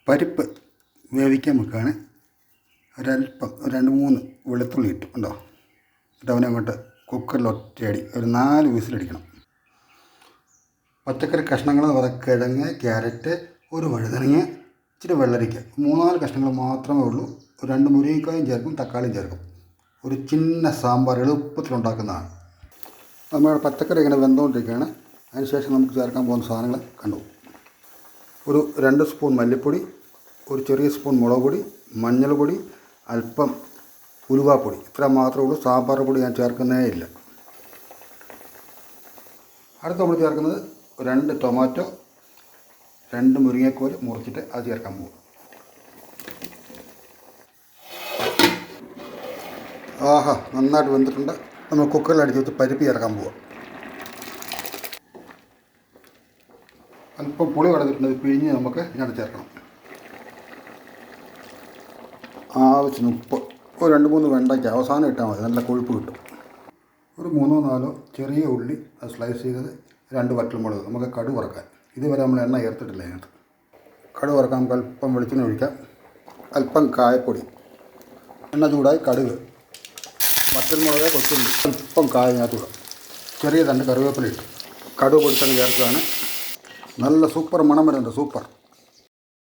പരിപ്പ് വേവിക്കാൻ വെക്കുകയാണ്. ഒരല്പം 2-3 വെളുത്തുള്ളി ഇട്ടു ഉണ്ടോ. എന്നിട്ട് അവനെ അങ്ങോട്ട് കുക്കറിൽ ഒറ്റയടി ഒരു 4 വിസിലടിക്കണം. പച്ചക്കറി കഷ്ണങ്ങൾ കിഴങ്ങ്, ക്യാരറ്റ്, ഒരു വഴുതനങ്ങ, ഇച്ചിരി വെള്ളരിക്ക, 3-4 കഷ്ണങ്ങൾ മാത്രമേ ഉള്ളൂ. 2 മുരിങ്ങക്കായും ചേർക്കും, തക്കാളിയും ചേർക്കും. ഒരു ചിന്ന സാമ്പാർ എളുപ്പത്തിലുണ്ടാക്കുന്നതാണ്. നമ്മുടെ പച്ചക്കറി ഇങ്ങനെ വെന്തുകൊണ്ടിരിക്കുകയാണ്. അതിനുശേഷം നമുക്ക് ചേർക്കാൻ പോകുന്ന സാധനങ്ങൾ കണ്ടു. ഒരു 2 സ്പൂൺ മല്ലിപ്പൊടി, ഒരു ചെറിയ സ്പൂൺ മുളക് പൊടി, മഞ്ഞൾപ്പൊടി, അല്പം ഉലുവാപ്പൊടി. ഇത്ര മാത്രമേ ഉള്ളൂ. സാമ്പാർ പൊടി ഞാൻ ചേർക്കുന്നേ ഇല്ല. അടുത്ത് നമ്മൾ ചേർക്കുന്നത് 2 ടൊമാറ്റോ, 2 മുരിങ്ങക്കോൽ മുറിച്ചിട്ട് അത് ചേർക്കാൻ പോകും. ആഹാ, നന്നായിട്ട് വെന്തിട്ടുണ്ട്. നമ്മൾ കുക്കറിൽ അടിച്ച് വെച്ച് പരിപ്പ് ചേർക്കാൻ പോവുക. അല്പം പുളി കടന്നിട്ടുണ്ട്. പിഴിഞ്ഞ് നമുക്ക് ഇതിനകത്ത് ചേർക്കണം. ആവശ്യത്തിന് ഉപ്പ്. ഒരു 2-3 വെണ്ടയ്ക്ക അവസാനം ഇട്ടാൽ മതി, നല്ല കൊഴുപ്പ് കിട്ടും. ഒരു 3-4 ചെറിയ ഉള്ളി അത് സ്ലൈസ് ചെയ്തത്, 2 വറ്റൽമുളക്. നമുക്ക് കടുക് വറക്കാൻ. ഇതുവരെ നമ്മൾ എണ്ണ ചേർത്തിട്ടില്ല അതിനകത്ത്. കടുക് വറക്കാൻ നമുക്ക് അല്പം വെളിച്ചെണ്ണ ഒഴിക്കാം. അല്പം കായപ്പൊടി. എണ്ണ ചൂടായി കടുക്, വറ്റൽമുളക്, കൊച്ചുള്ളി, അല്പം കായതിനകത്ത് ഇടാം. ചെറിയ 2 കറിവേപ്പില ഇട്ടു. കടുക് പൊടിച്ചെണ്ണ ചേർക്കുകയാണ്. നല്ല സൂപ്പർ മണം വരുന്നുണ്ട്. സൂപ്പർ.